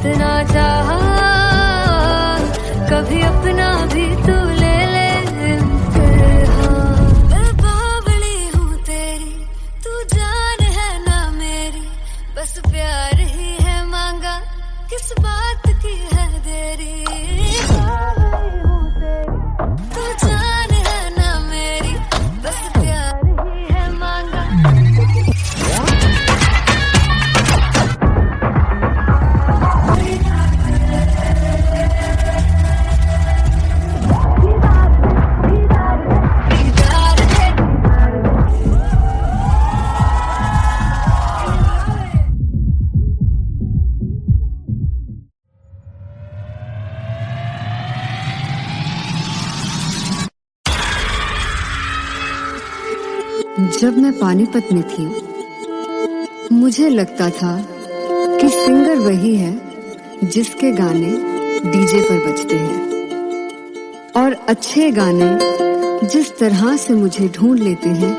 जितना चाहा कभी अपना भी तू ले ले इम्तिहान। मैं बावली हूँ तेरी, तू जान है ना मेरी, बस प्यार ही है मांगा, किस बात की है देरी। बावली हूँ तेरी, तू जान है ना मेरी, बस प्यार ही है मांगा। जब मैं पानीपत में थी मुझे लगता था कि सिंगर वही है जिसके गाने डीजे पर बजते हैं, और अच्छे गाने जिस तरह से मुझे ढूंढ लेते हैं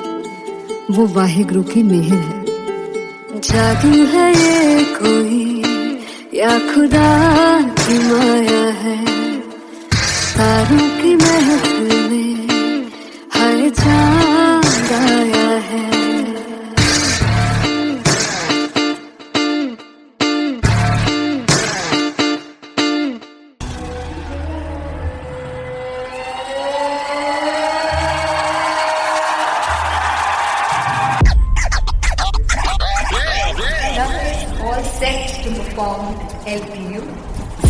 वो वाहिगुरु की मेहर है। जादू है ये कोई या खुदा की माया है, तारों की महफिल में हर चांद आया है। All set to perform LPU.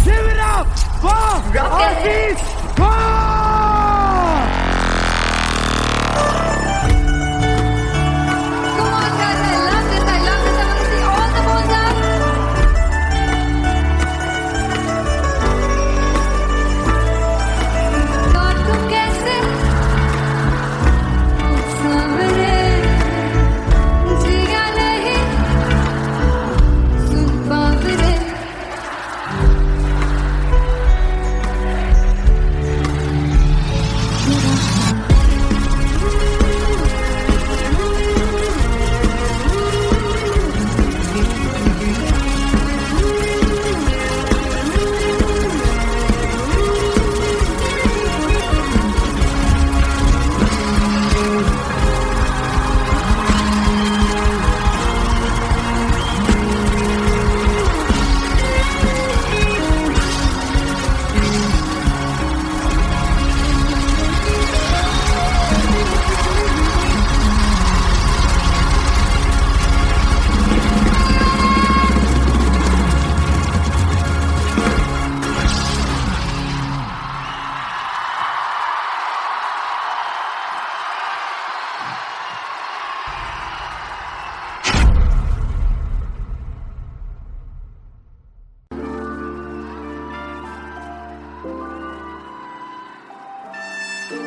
Give it up for Artist Bob! Come on guys, I love this, I want to see all the balls up. God तुम कैसे सामने जिया नहीं सुन पावरे।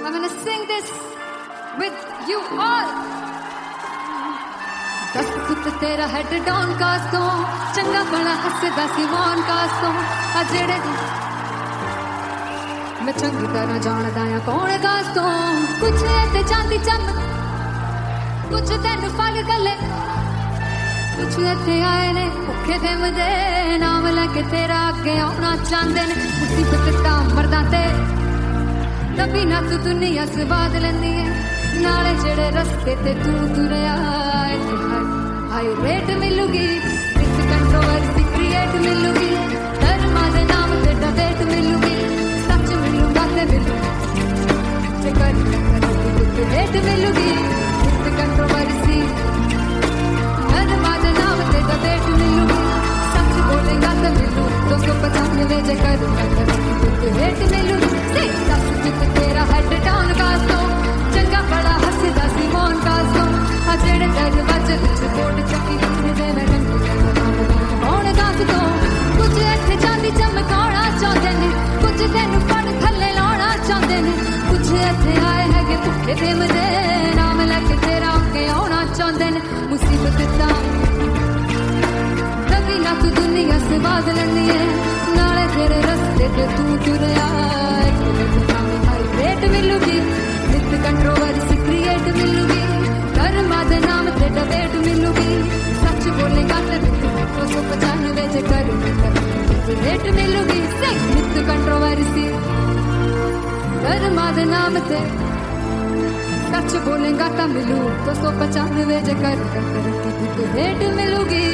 I'm gonna sing this with you all. दस foot तेरा head down कास्तों, चंगा बड़ा हसदा सी मौन कास्तों, आ जेड़े मैं चंगी तरह जानदा आ कौन कास्तों। कुछ ते चांदी चमक, कुछ तेन फल गले, कुछ इत्थे आए ने भुखे दिम दे, नाम लैके तेरा अगे आउणा चाहंदे ने। मुसीबत तां मरदा ते तभी ना तू दुनिया स्वाद लेंदी है, नाले जेड़े रस्ते ते तू तुरया हाई रेट मिलूगी, विद कंट्रोवर्सी क्रिएट मिलूगी, धर्मा दे नाम ते डिबेट मिलूगी, सच मिलूगा ते मिलूगी, ते कर रेट मिलूगी, विद कंट्रोवर्सी धर्मा दे नाम ते डिबेट मिलूगी, सच बोलेगा ते मिलू 295 जे कर रेट मिलूगी। तेरा हेड डाउन कास्तों, चंगा बड़ा हसदा सी मौन कास्तों, आ जेड़े दरवाजे विच बोर्ड चक्की लिखदे मैं कौन कास्तों। कुछ इत्थे चांदी चमकाउणा चाहुंदे ने, कुछ तैनूं फड़ थल्ले लाउणा चाहुंदे ने, कुछ इत्थे आए हैगे भुखे दिम दे, नाम लैके तेरा अगे आउणा चाहुंदे ने। मुसीबत तां तभी ना तू दुनिया स्वाद लैंदी है, नाले तेरे रस्ते ते तू तुरया रेट मिलूगी, विद कंट्रोवर्सी क्रिएट मिलूगी, धर्मा दे नाम ते डिबेट मिलूगी, सच बोलेगा ते 295 जे कर दे नाम ते सच बोलेगा ता मिलू 295 जे कर तो हेड मिलूगी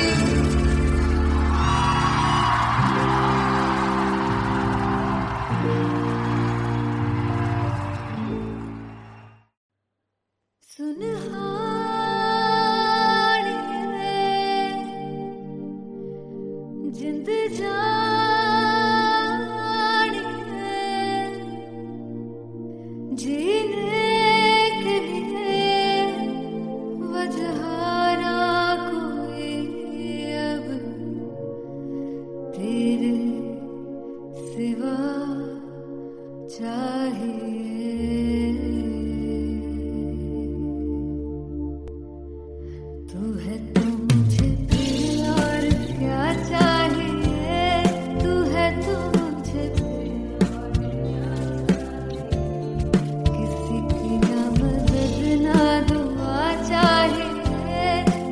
जिंद जानी है जीने के लिए वजह ना कोई अब तेरे सिवा चाहिए तू है तो मुझे फिर और क्या चाहिए तू है तो मुझे किसी की ना मदद ना दुआ चाहिए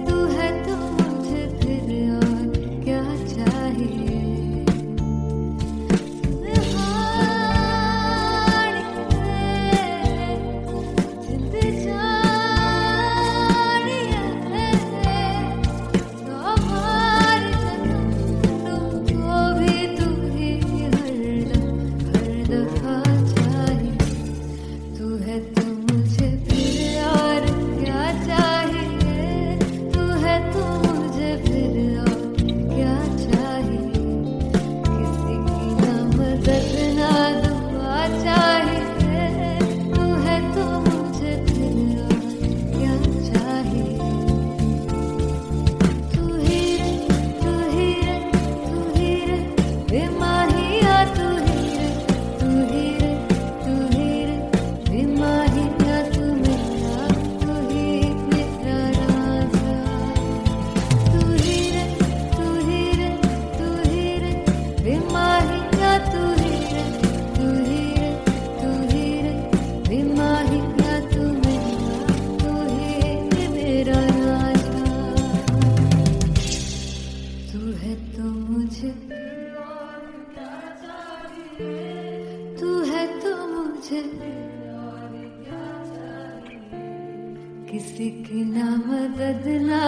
तू है तो मुझे फिर और क्या चाहिए जिंद जानी है तुमको भी तू ही हर दफा चाहिए तू है तो मुझे फिर और क्या चाहिए तू है तो मुझे फिर और क्या चाहिए किसी की ना मदद ना दुआ चाहिए तू है तो मुझे फिर और क्या चाहिए तू ही रे बेमाहिया तू ही रे बेमाहिया तू मेरा राजा तू ही रे बेमाहिया तू ही रे बेमाहिया तू मेरा राजा तू है तो मुझे तू है तो मुझे किसी की ना मदद ना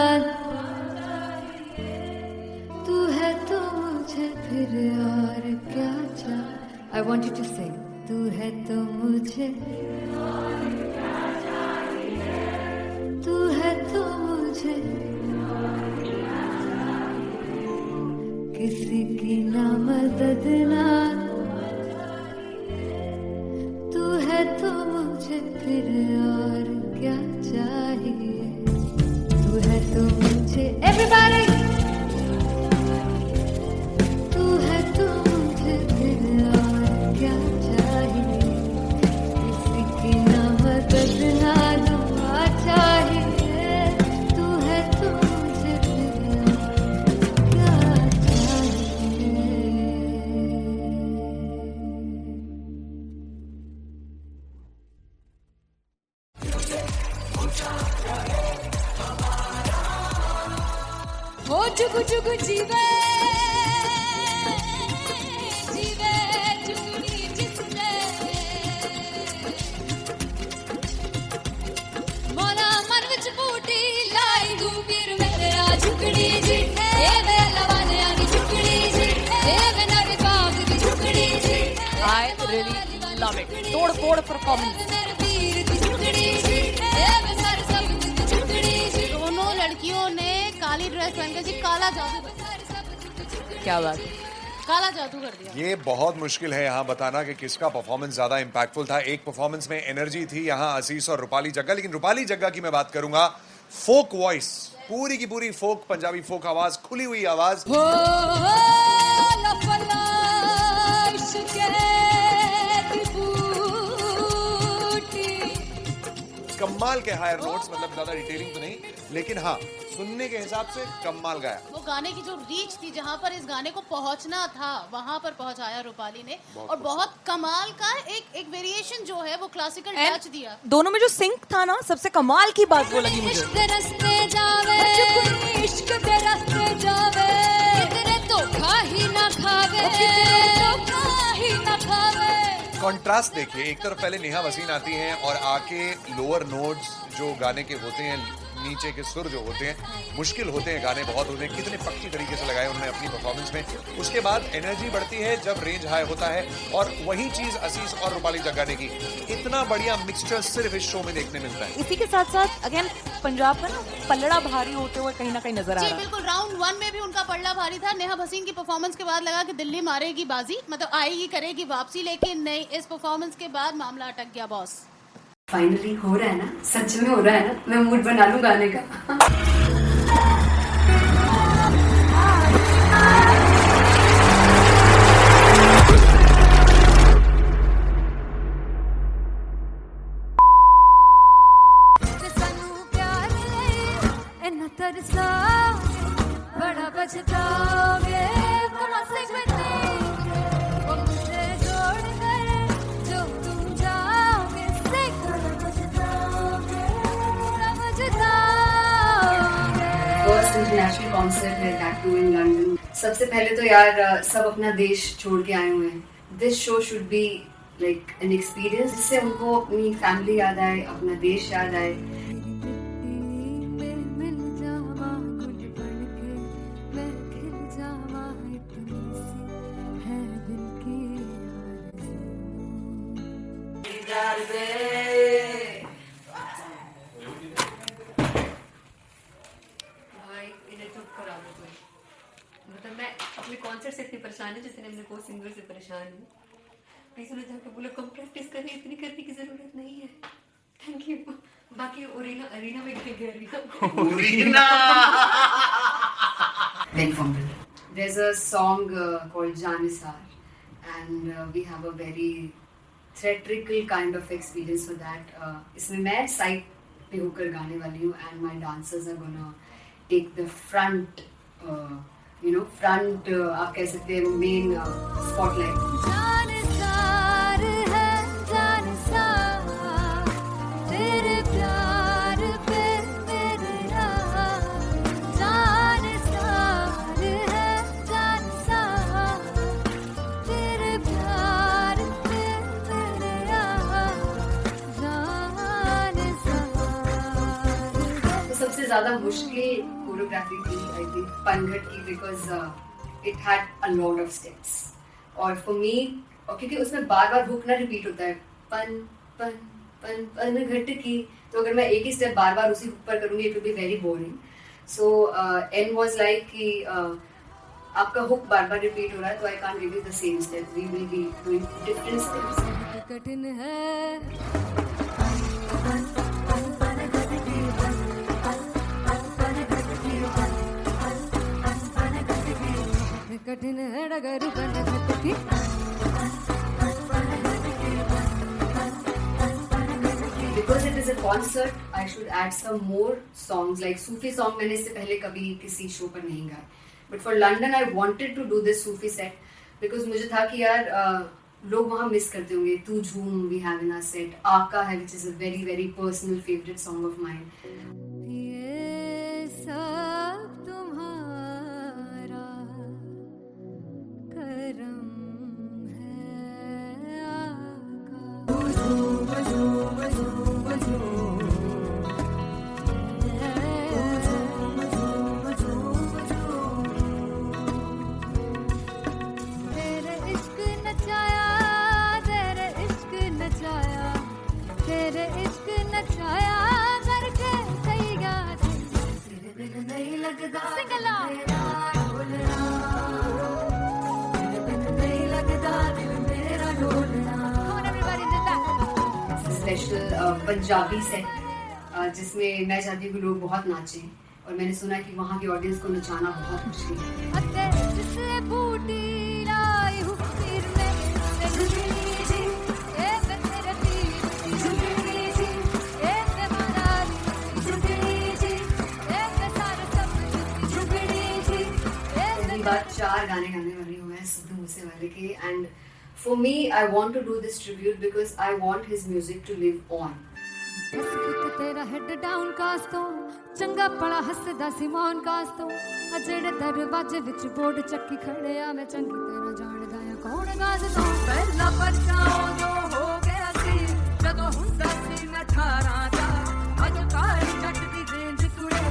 तू है तो मुझे फिर और क्या चाहिए I want you to sing तू है तो मुझे तू है तो मुझे किसी की ना मदद ना तू है तो मुझे फिर और क्या चाहिए तू है तो मुझे everybody तू है तो मुझे फिर और क्या चाहिए किसी की ना मदद ना दुआ चाहिए तू है तो मुझे फिर और क्या चाहिए हो जुगु जुगु जीवे जीवे जुगनी जिसने मोरा मन विच बूटी लाई गुबीर मेरे आ झुकड़ी जी ए वे लवाने आनी झुकड़ी जी ए वे नवी बाग की झुकड़ी जी I really love it. तोड़ फोड़ परफॉर्मेंस. मेरे वीर की झुकड़ी जी ए वे सर सब की झुकड़ी जी दोनों लड़कियों ने काली ड्रेस पहनकर जी काला जादू कर दिया. क्या बात है. काला जादू कर दिया. ये बहुत मुश्किल है यहाँ बताना कि किसका परफॉर्मेंस ज्यादा इंपैक्टफुल था. एक परफॉर्मेंस में एनर्जी थी यहाँ असीस और रूपाली जग्गा, लेकिन रूपाली जग्गा की मैं बात करूंगा. फोक वॉइस, पूरी की पूरी फोक, पंजाबी फोक आवाज, खुली हुई आवाज. हो लफला इश्क़े की बूटी कमाल के हायर नोट्स, मतलब ज्यादा डिटेलिंग तो नहीं, लेकिन हाँ सुनने के हिसाब से कमाल गाया. वो गाने की जो रीच थी, जहाँ पर इस गाने को पहुंचना था वहां पर पहुंचाया रूपाली ने. और बहुत कमाल का एक वेरिएशन जो है वो क्लासिकल टच दिया. दोनों में जो सिंक था ना, सबसे कमाल की बात वो लगी मुझे. इश्क रस्ते जावे इश्क दे रस्ते जावे कितने धोखा ही ना खावे धोखा ही ना खावे. कॉन्ट्रास्ट देखिए, एक तरफ पहले नेहा वसीम आती हैं और आके लोअर नोट्स जो गाने के होते हैं, नीचे के सुर जो होते हैं, मुश्किल होते हैं, गाने बहुत होते हैं, कितने पक्की तरीके से लगाए उन्होंने अपनी परफॉर्मेंस में। उसके बाद एनर्जी बढ़ती है जब रेंज हाई होता है, और वही चीज असीस और रूपाली जग्गा ने की। इतना बढ़िया मिक्सचर सिर्फ इस शो में देखने मिलता है। इसी के साथ साथ अगेन पंजाब का ना पलड़ा भारी होते हुए कहीं ना कहीं नजर आ जी रहा है। बिल्कुल, राउंड 1 में भी उनका पलड़ा भारी था। नेहा भसीन की परफॉर्मेंस के बाद लगा कि दिल्ली मारेगी बाजी, मतलब आएगी करेगी वापसी, लेकिन नहीं, इस परफॉर्मेंस के बाद मामला अटक गया बॉस। फाइनली हो रहा है ना, सच में हो रहा है ना, मैं मूड बना लूं गाने का। बड़ा बचताओगे कमा से वो मुझे छोड़ कर जो तुम जाओगे से बचताओगे फर्स्ट इंटरनेशनल कॉन्सर्ट है, दैट टू इन लंदन। सबसे पहले तो यार सब अपना देश छोड़ के आए हुए हैं। This show should be like an experience, जिससे उनको अपनी फैमिली याद आए, अपना देश याद आए। मतलब मैं अपने कॉन्सर्ट से इतनी परेशान हूँ जितने अपने को सिंगर से परेशान हूँ। प्लीज उन्हें जाकर बोलो कम प्रैक्टिस करें, इतनी करने की जरूरत नहीं है। Thank you. बाकी अरीना में गया There's a song called Janisar, and we have a very theatrical kind of experience for that. इसमें मैं साइड पे होकर गाने वाली हूँ, and my dancers are gonna take the front, front आप कह सकते हैं main spotlight. जानसार है जानसार तेरे प्यार पे मेरा जानसार है जानसार तेरे प्यार पे मेरा जानसार। तो सबसे ज़्यादा मुश्किल कोरियोग्राफी थी आई थिंक पनघट की, because it had a lot of steps, और फॉर मी, और क्योंकि उसमें बार बार हुक ना रिपीट होता है, पन पन पन पनघट की, तो अगर मैं एक ही स्टेप बार बार उसी हुक पर करूंगी it will be very boring. So an was like कि आपका हुक बार बार रिपीट हो रहा है, तो I can't give you the same step, we will be doing different steps. कठिन है कठिन है डगर बनघट की। Because it is a concert, I should add some more songs, like Sufi song मैंने इससे पहले कभी किसी शो पर नहीं गाए, but for London I wanted to do this Sufi set because मुझे था कि यार लोग वहाँ मिस करते होंगे। तू झूम we have in our set, आका है which is a very very personal favorite song of mine. ये सब तुम्हारा करम है आका। तेरे इश्क नचाया तेरे इश्क नचाया तेरे इश्क नचाया करके सही गा तेरे बिन नहीं लगदा सिंगला नहीं लगदा दिल मेरा ढोलना। Come on everybody do that. Special Punjabi set जिसमें मैं चाहती हूँ कि लोग बहुत नाचें, और मैंने सुना कि वहाँ की ऑडियंस को नचाना बहुत मुश्किल है। अते जिसने बूटी लाई हूँ फिर मैं झुकनी जी ए मैं तेरे पीर झुकनी जी ए मैं महारानी झुकनी जी ए मैं सारे सब झुकनी जी ए पहली बार 4 गाने गाने वाली हूँ मैं सिद्धू मूसेवाले के, and for me I want to do this tribute because I want his music to live on. बस पुत तेरा हेड डाउन कास तो चंगा पड़ा हसदा सिमोन कास तो अजड़े दरवाजे विच बोर्ड चक्की खड़े आ मैं चंगी तरह जानदा आ कौन गाज तो पहला परछाओ दो ਹੁੰਦਾ ਸੀ ਮੈਂ 18 ਦਾ ਅੱਜ ਕਾਲੀ ਜੱਟ ਦੀ ਰੇਂਜ ਕੁੜੇ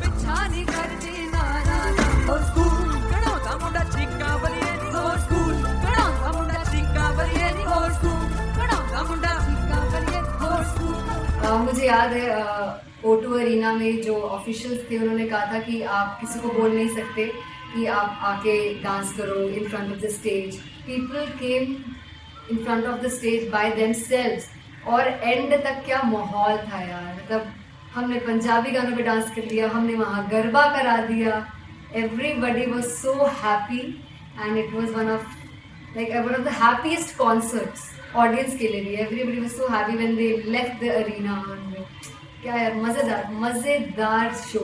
ਪਿੱਛਾ ਨਹੀਂ ਕਰਦੀ ਨਾਰਾ ਦਾ ਹੋ ਸਕੂਲ ਕਢਾਉਂਦਾ ਮੁੰਡਾ ਚੀਕਾਂ ਬਲੀਏ ਨੀ ਹੋ ਸਕੂਲ ਕਢਾਉਂਦਾ ਮੁੰਡਾ ਚੀਕਾਂ ਬਲੀਏ ਨੀ ਹੋ ਸਕੂਲ ਕਢਾਉਂਦਾ ਮੁੰਡਾ ਚੀਕਾਂ ਬਲੀਏ ਹੋ ਸਕੂਲ मुझे याद है O2 अरीना में जो ऑफिशियल्स थे उन्होंने कहा था कि आप किसी को बोल नहीं सकते कि आप आके डांस करो in front of the stage. People came in front of the stage by themselves और एंड तक क्या माहौल था यार. मतलब हमने पंजाबी गानों पे डांस कर लिया, हमने वहाँ गरबा करा दिया. Everybody was so happy and it was one of the happiest concerts audience के लिए भी. Everybody was so happy when they left the arena. क्या यार, मजेदार show.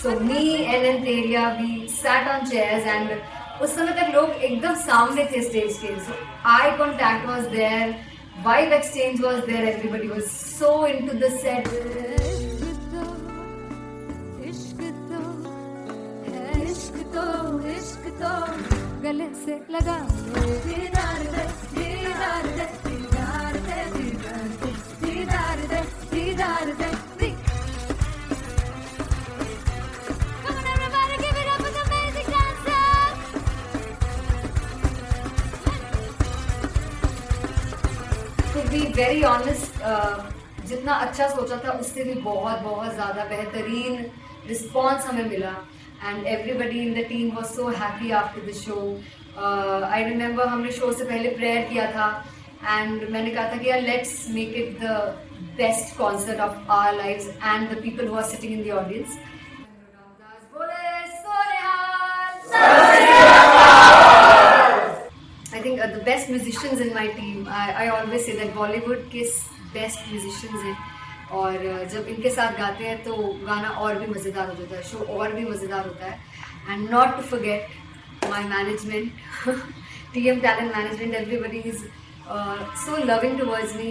So me and Anteria, we sat on chairs and उस समय तक लोग एकदम सामने थे स्टेज के. So eye contact was there, vibe exchange was there, everybody was so into the set. इश्क तो गले से लगा दीदार दे दीदार दे दीदार दे दीदार दे दीदार दे. To be very honest, जितना अच्छा सोचा था उससे भी बहुत ज़्यादा बेहतरीन रिस्पॉन्स हमें मिला. And everybody in the team was so happy after the show. I remember हमने शो से पहले प्रेयर किया था and मैंने कहा था कि यार let's make it the best concert of our lives and the people who are sitting in the audience. I think the best musicians in my team. I always say that Bollywood के best musicians हैं. और जब इनके साथ गाते हैं तो गाना और भी मज़ेदार हो जाता है, शो और भी मज़ेदार होता है. And not to forget my management, TM talent management. Everybody is so loving towards me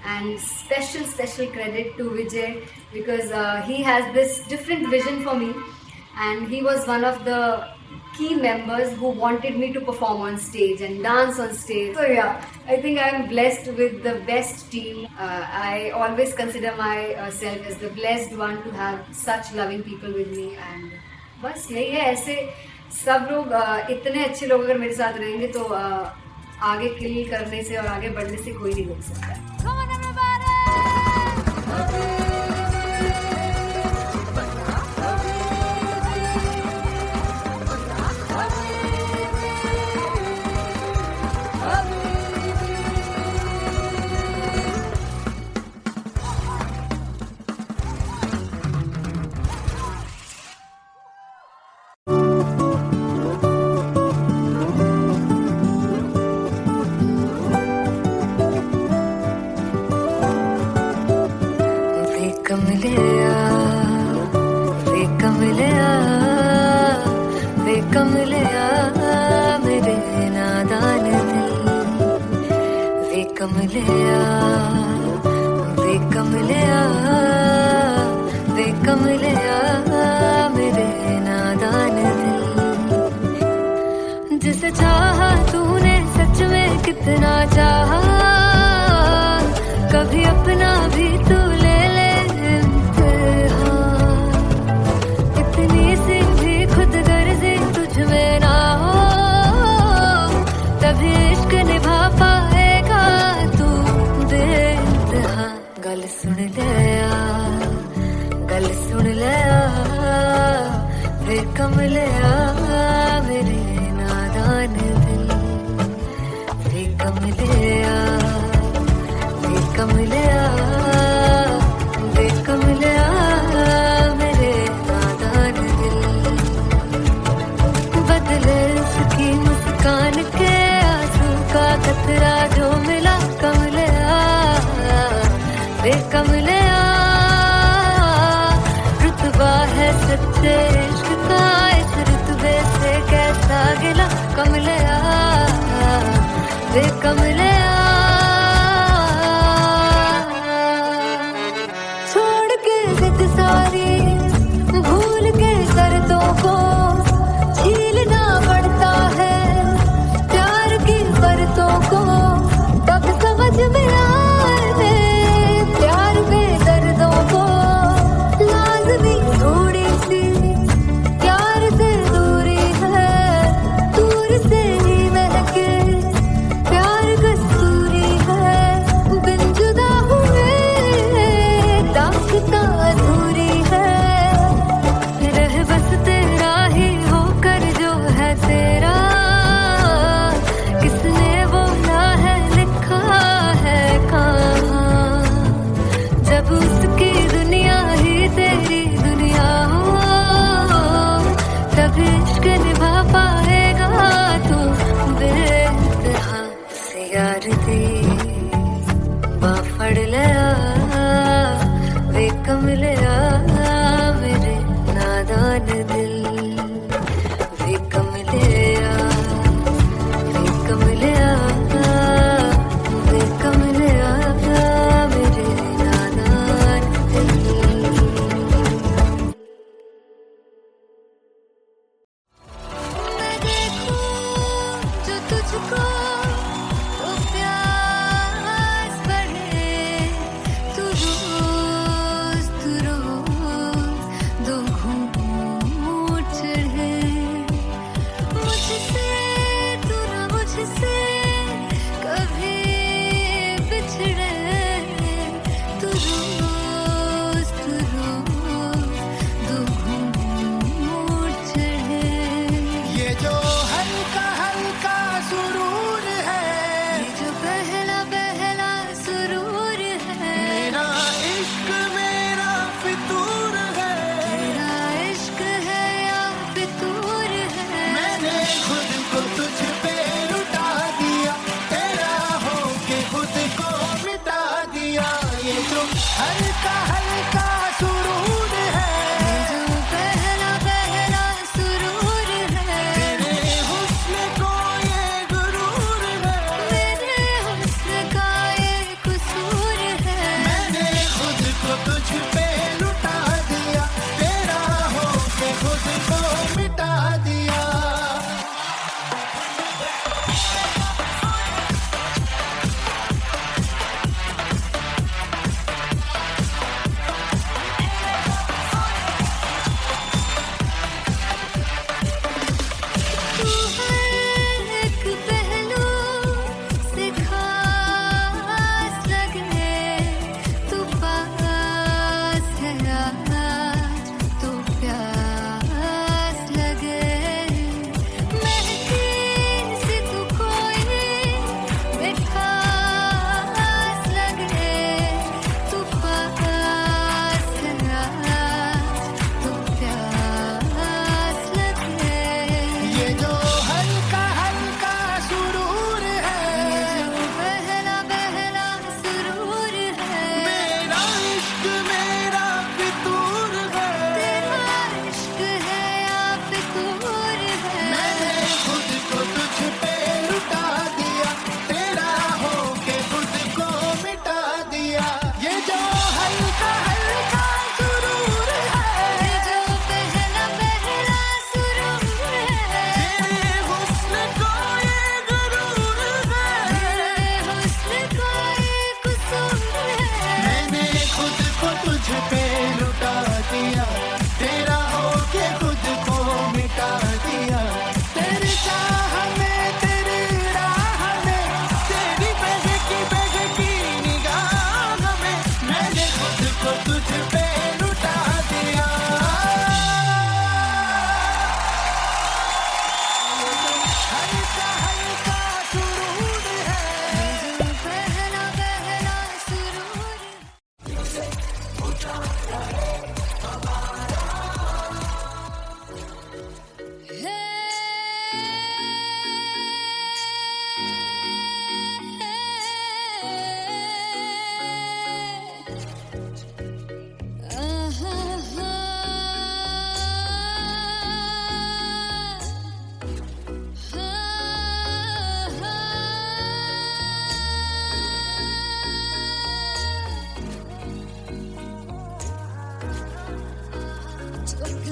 and special credit to Vijay because he has this different vision for me and he was one of the key members who wanted me to perform on stage and dance on stage. So yeah, I think I am blessed with the best team. I always consider myself as the blessed one to have such loving people with me. And बस यही है, ऐसे सब लोग इतने अच्छे लोग अगर मेरे साथ रहेंगे तो आगे किल करने से और आगे बढ़ने से कोई नहीं रोक सकता. जिसे चाहा तूने सच में कितना चाहा, कभी अपना भी तू ले ले इम्तिहान. इतनी सी भी खुद गर्जी तुझ में ना हो, तभी इश्क निभा पाएगा तू बेइंतहा. गल सुन ले वे कमले मेरे नादान दिल. वे कमले मेरे नादान दिल. बदले उसकी मुस्कान के आंसू का कतरा जो मिला कमले सामने छोड़ के जिद सारी भूल के शर्तों को झीलना पड़ता है प्यार की परतों को तब समझ में आए प्यार में दर्दों को लाज़मी थोड़ी सी प्यार से दूरी है दूर से ही महके प्यार का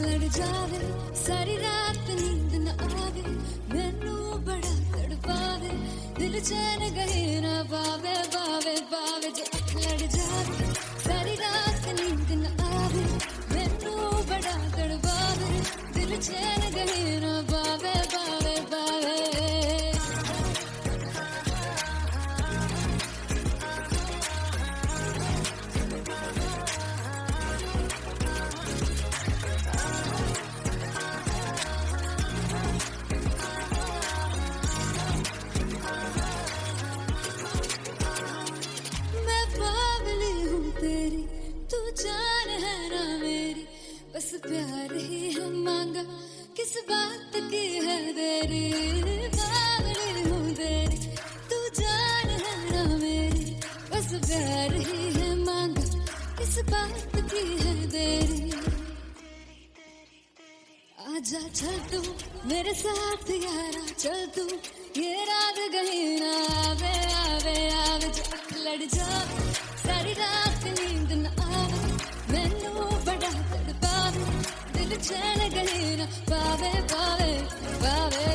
लड़ जावे सारी रात नींद न आवे मैनू बड़ा तड़पावे दिल चैन गए ना पावे पावे पावे जो अख लड़ जावे सारी रात नींद न आवे मैनू बड़ा तड़पावे दिल चैन गए ना पावे पावे पावे जान है ना मेरी बस प्यार ही है मांगा किस बात की है देरी बावली हूँ तेरी तू जान है ना मेरी बस प्यार ही है मांगा किस बात की है देरी आजा चल तू मेरे साथ यारा चल तू ये रात गई ना आवे आवे आवे जो अख लड़ जावे सारी रात नींद न आवे मैनू बड़ा तड़पावे दिल चैन गई ना पावे पावे पावे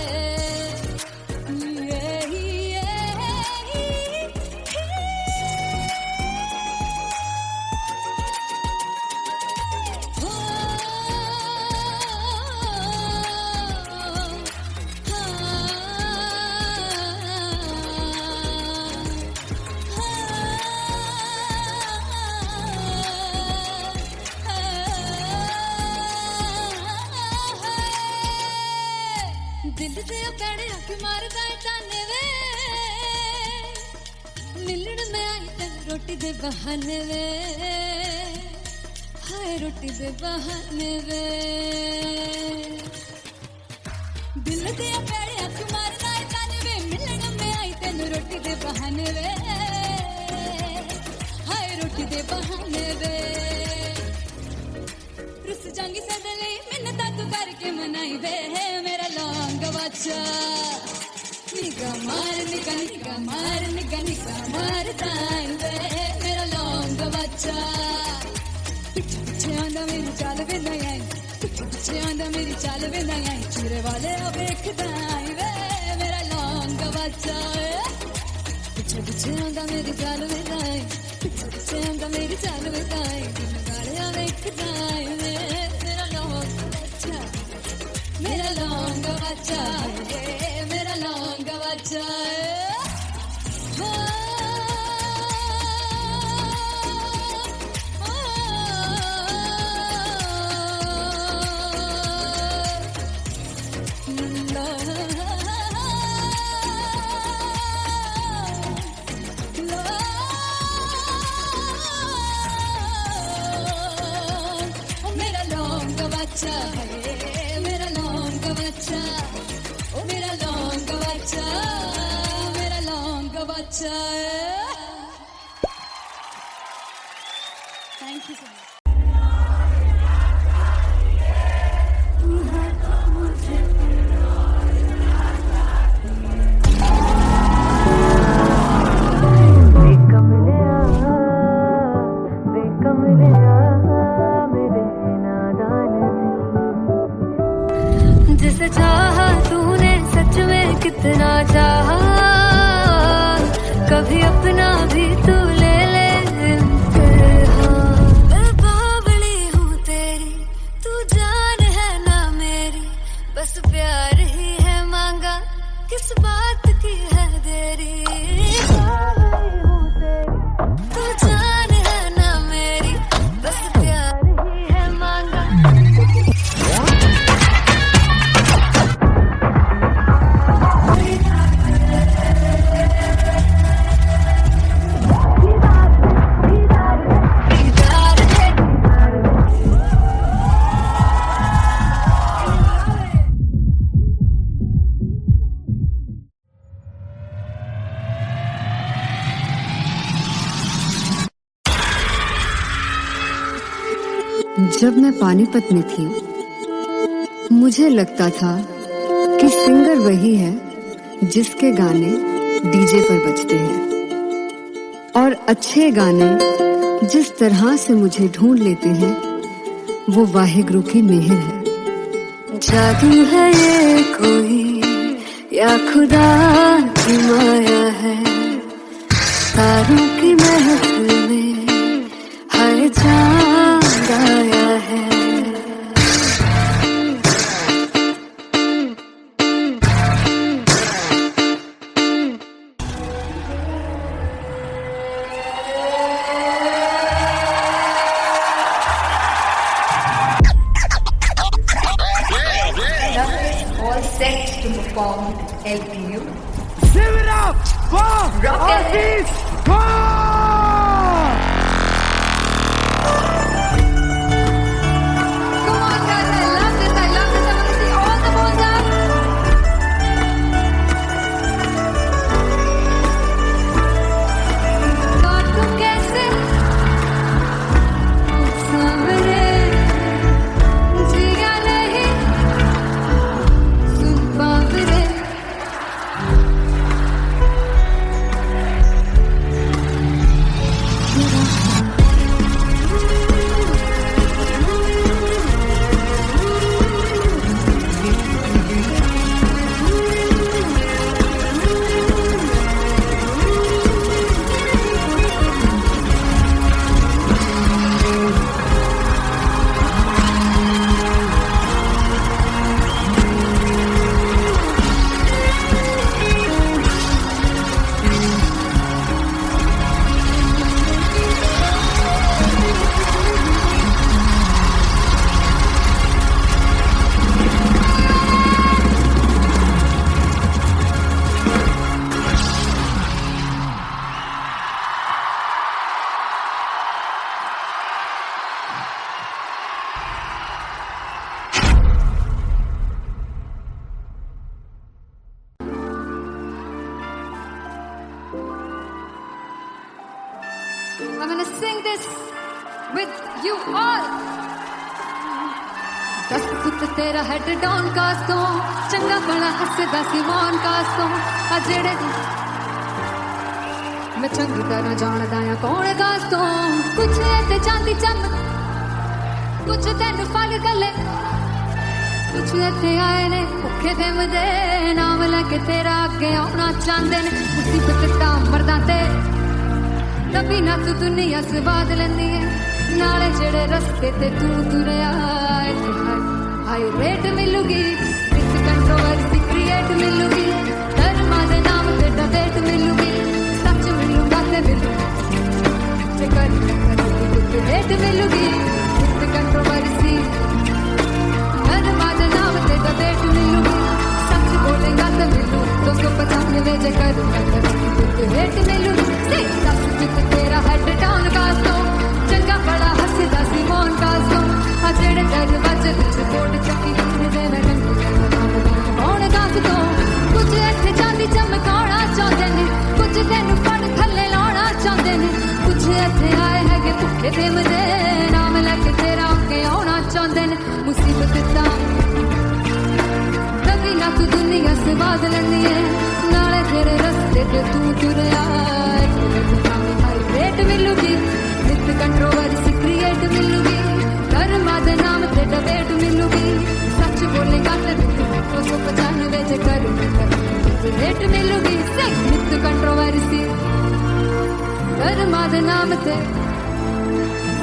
दिल दे पैड़े आके मारदा है ताने वे मिलन में आई तेन रोटी दे बहाने वे हाय रोटी दे बहाने वे दिल दे पैड़े आके मारदा है ताने वे मिलन में आई तेन रोटी दे बहाने वे हाय रोटी दे बहाने वे रुस जांगी सदले मिन्नत तू करके मनाई वे मेरा लौंग बच्चा निगा मार ताई वे मेरा लौंग बच्चा पीछे पीछे आंदा मेरी चाल वे नहीं आई पीछे पीछे आंदा मेरी चाल वे नहीं आई चूरे वाले अब देखदा आई वे मेरा लौंग बच्चा पीछे पीछे आंदा मेरी चाल वे नहीं आई पीछे पीछे आंदा मेरी चाल वे नहीं आई दिन वाले अब देखदा आई वे मेरा लौंग बच्चा मेरा लौंग बच्चा मेरा लौंग बच्चा मेरा लौंग बच्चा मेरा लौंग बच्चा ओ मेरा लौंग बच्चा मेरा लौंग बच्चा थैंक यू सो मच जिसे चाहा तूने सच में कितना चाहा कभी अपना भी तू ले ले मैं बावली हूँ तेरी तू जान है ना मेरी बस प्यार ही है मांगा किस बात की है देरी बावली हूँ तेरी तू जान है ना मेरी बस प्यार ही है मांगा जब मैं पानीपत में थी मुझे लगता था कि सिंगर वही है जिसके गाने डीजे पर बजते हैं और अच्छे गाने जिस तरह से मुझे ढूंढ लेते हैं वो वाहिगुरु की मेहर है। जादू है ये कोई या खुदा की माया है, तारों की महफिल में हर चांद आया है। All set to perform LPU. Give it up for Rocket. Come on, guys, I love this. I want to see all the balls up. God को कैसे सामने जिया नहीं सुन पावरे। I'm gonna sing this with you all. दस foot तेरा head down कास्तों, चंगा बड़ा हसदा सिमोन कास्तों, अजड़े मैं चंगी तरह जानदा या कौन कास्तों, कुछ ते चांदी चम, कुछ तेन फल गले, कुछ इत्थे आए ने भुखे दे मदे, नाम लेके तेरा अगे आउणा चाहंदे ने, मुसीबत दा मरदा ते तभी ना तू दुनिया स्वाद लेंदी है, नाले जेड़े रस्ते ते तू तुरया हाई रेट मिलूगी, इस कंट्रोवर्सी क्रिएट मिलूगी, धर्मा दे नाम ते डिबेट मिलूगी, सच मिलूगा ते मिलू कर रेट मिलूगी, इस कंट्रोवर्सी धर्मा दे नाम ते डिबेट मिलूगी, सच बोलेगा ते मिलू 295 जे करूंगा रेट मिलूगी। तेरा हेड डाउन कास्तों, चंगा बड़ा हसदा सिमोन कास्तों, अजड़े दरवाजे विच कोट चक्की दे मैं कौन कास्तों, कुछ इत्थे चांदी चमकाउणा चाहंदे ने, कुछ तैनू फड़ थल्ले लाउणा चाहंदे ने, कुछ इत्थे आए हैगे भुखे दे मदे, नाम लेके तेरा अगे आउणा चाहंदे ने, मुसीबत दा कभी ना तू दुनिया स्वाद लैंदी है, नाले तेरे रस्ते ते तू तुरया रेट मिलूगी, विद कंट्रोवर्सी क्रिएट मिलूगी, धर्मा दे नाम ते डिबेट मिलूगी, सच बोलेगा ते 295 जे करूंगा रेट मिलूगी, विद कंट्रोवर्सी धर्मा दे नाम ते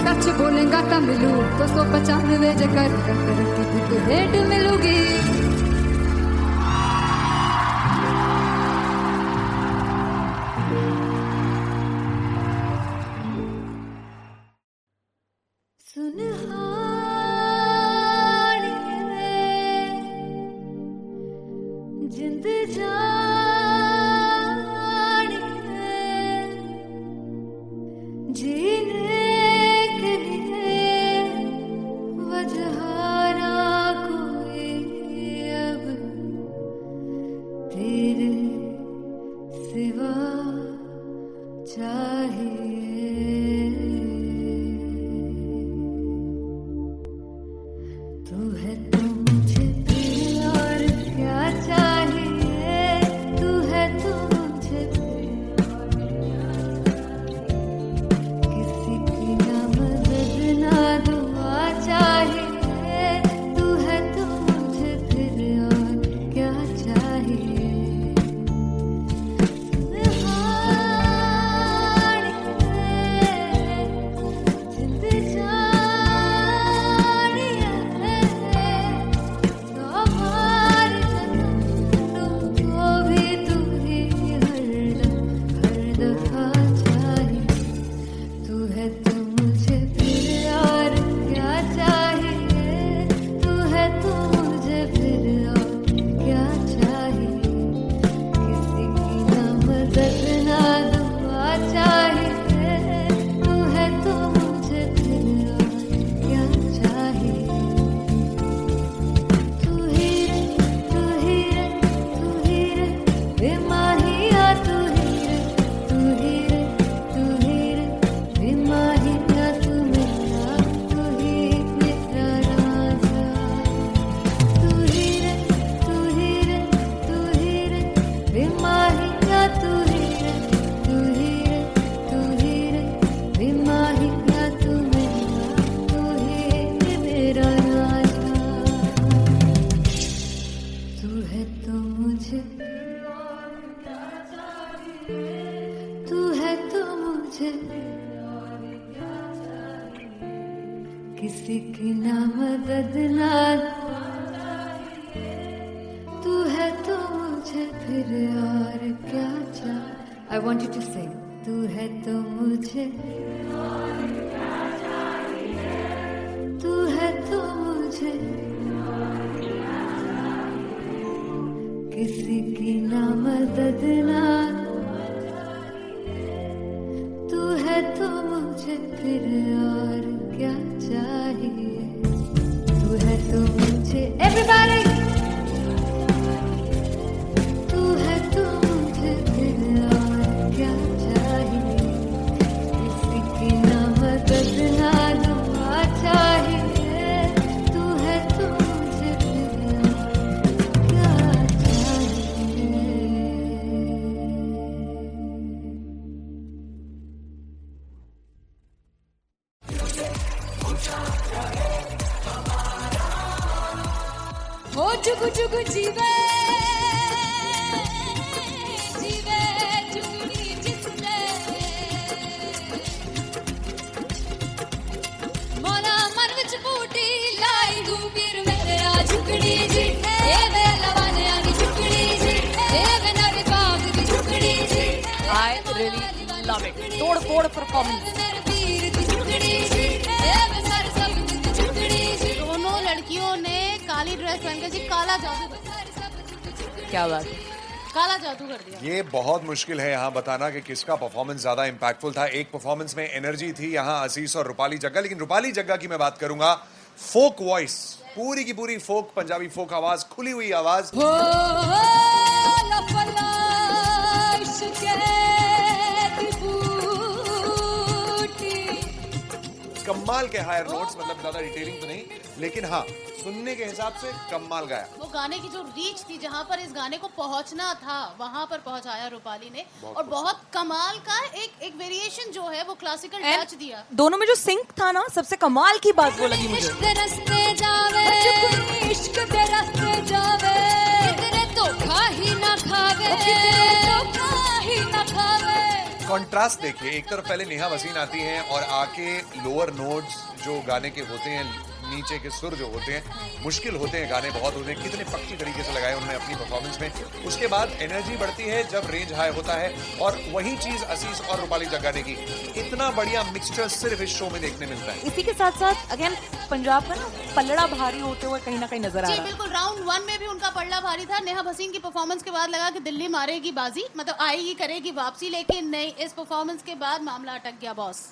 सच बोलेगा ता मिलू 295 जे करूंगा रेट मिलूगी। जिंद जानी है जीने के लिए वजह ना कोई अब तेरे सिवा चाहिए, तू है तो मुझे और क्या चाहिए, तू है तो मुझे किसी की ना मदद ना दुआ चाहिए, तू है तो मुझे मदद ना तू है तो मुझे फिर और क्या चाहिए. I want you to sing. तू है तो मुझे तू है तो मुझे किसी की ना मदद ना तू है तो मुझे फिर और क्या चाहिए. तू है तो मुझे everybody तू है तो मुझे फिर और क्या चाहिए. किसी की ना मदद ना दुआ चाहिए. तू है तो मुझे फिर और क्या चाहिए. हो जुगु जुगु जीवे जीवे जुगनी जिसने मोला मन विच बूटी लाई गुबीर मेरा झुकड़ी जी ए वे लवाने आनी झुकड़ी जी ए वे नवी बाग दी झुकड़ी जी. I really love it. तोड़ फोड़ परफॉर्मेंस. वीर दी झुकड़ी जी ए वे सर सब दी झुकड़ी जी. दोनों लड़कियों ने काली ड्रेस पहनकर जी काला जादू कर दिया. क्या बात है. काला जादू कर दिया. ये बहुत मुश्किल है यहाँ बताना कि किसका परफॉर्मेंस ज्यादा इंपैक्टफुल था. एक परफॉर्मेंस में एनर्जी थी यहाँ असीस और रूपाली जग्गा, लेकिन रूपाली जग्गा की मैं बात करूंगा. फोक वॉइस, पूरी की पूरी फोक, पंजाबी फोक आवाज, खुली हुई आवाज. हो लफला इश्क़े दी बूटी. कमाल के हायर नोट्स, मतलब ज्यादा डिटेलिंग तो नहीं, लेकिन हाँ सुनने के हिसाब से कमाल गाया. वो गाने की जो रीच थी, जहाँ पर इस गाने को पहुंचना था वहां पर पहुंचाया रूपाली ने. और बहुत कमाल का एक वेरिएशन जो है वो क्लासिकल टच दिया. दोनों में जो सिंक था ना, सबसे कमाल की बात वो लगी मुझे. इश्क दे रस्ते जावे इश्क दे रस्ते जावे कितने धोखा ही ना खावे कितने धोखा ही ना खावे. कॉन्ट्रास्ट देखिए, एक तरफ पहले नेहा वसीन आती हैं और आके लोअर नोट्स जो गाने के होते हैं, नीचे के सुर जो होते हैं, मुश्किल होते हैं, गाने बहुत होते हैं, कितने पक्की तरीके से लगाए उन्होंने अपनी परफॉर्मेंस में. उसके बाद एनर्जी बढ़ती है जब रेंज हाई होता है, और वही चीज असीस और रूपाली जग्गा ने की. इतना बढ़िया मिक्सचर सिर्फ इस शो में देखने मिलता है. इसी के साथ साथ अगेन पंजाब का ना पलड़ा भारी होते हुए कहीं ना कहीं नजर आ जी रहा है. बिल्कुल. राउंड 1 में भी उनका पलड़ा भारी था. नेहा भसीन की परफॉर्मेंस के बाद लगा कि दिल्ली मारेगी बाजी, मतलब आएगी करेगी वापसी, लेकिन नहीं, इस परफॉर्मेंस के बाद मामला अटक गया बॉस.